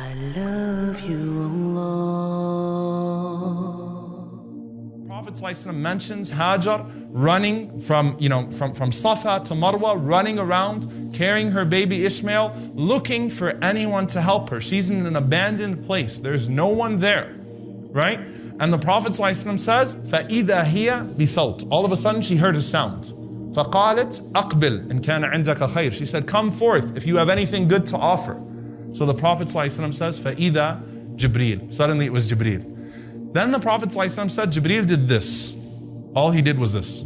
I love you, Allah. Prophet ﷺ mentions Hajar running from Safa to Marwa, running around, carrying her baby Ishmael, looking for anyone to help her. She's in an abandoned place. There's no one there, right? And the Prophet ﷺ says, فَإِذَا هِيَ بِصَوْتٍ. All of a sudden she heard a sound. فَقَالَتْ أَقْبِلْ إِنْ كَانَ عِنْدَكَ خَيْرٍ. She said, come forth if you have anything good to offer. So the Prophet ﷺ says, فَإِذَا Jibreel. Suddenly it was Jibreel. Then the Prophet ﷺ said, Jibreel did this. All he did was this.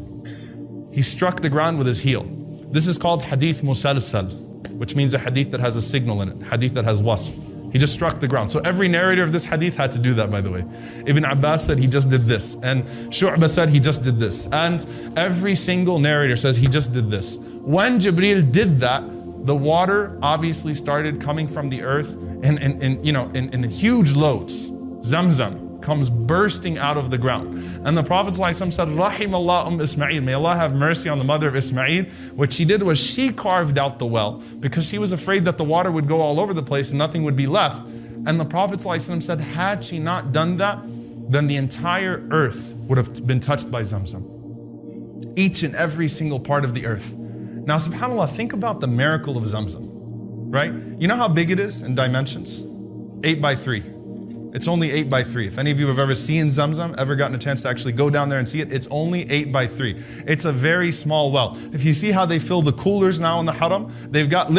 He struck the ground with his heel. This is called hadith musalsal, which means a hadith that has a signal in it, hadith that has wasf. He just struck the ground. So every narrator of this hadith had to do that, by the way. Ibn Abbas said he just did this, and Shu'bah said he just did this, and every single narrator says he just did this. When Jibreel did that, the water obviously started coming from the earth in huge loads. Zamzam comes bursting out of the ground. And the Prophet ﷺ said, Rahim Allah Ismail, may Allah have mercy on the mother of Ismail. What she did was she carved out the well because she was afraid that the water would go all over the place and nothing would be left. And the Prophet ﷺ said, had she not done that, then the entire earth would have been touched by Zamzam. Each and every single part of the earth. Now, subhanAllah, think about the miracle of Zamzam, right? You know how big it is in dimensions? 8 by 3. It's only 8 by 3. If any of you have ever seen Zamzam, ever gotten a chance to actually go down there and see it, it's only 8 by 3. It's a very small well. If you see how they fill the coolers now in the haram, they've got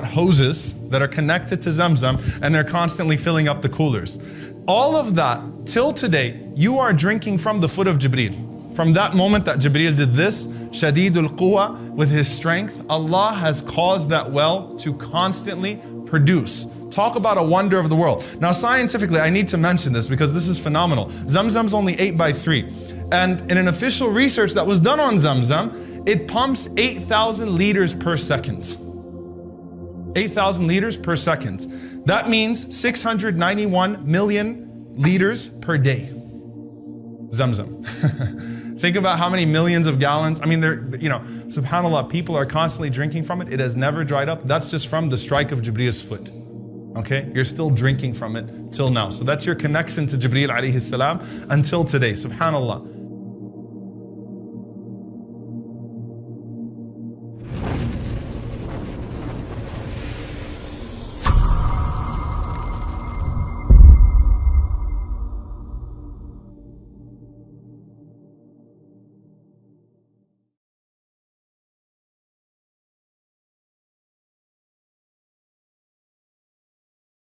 hoses that are connected to Zamzam, and they're constantly filling up the coolers. All of that, till today, you are drinking from the foot of Jibreel. From that moment that Jibreel did this, Shadidul Quwa, with his strength, Allah has caused that well to constantly produce. Talk about a wonder of the world. Now scientifically, I need to mention this because this is phenomenal. Zamzam's only 8 by 3. And in an official research that was done on Zamzam, it pumps 8,000 liters per second. 8,000 liters per second. That means 691 million liters per day. Zamzam. Think about how many millions of gallons. I mean, subhanAllah, people are constantly drinking from it. It has never dried up. That's just from the strike of Jibreel's foot. Okay, you're still drinking from it till now. So that's your connection to Jibreel alayhi salam until today, subhanAllah.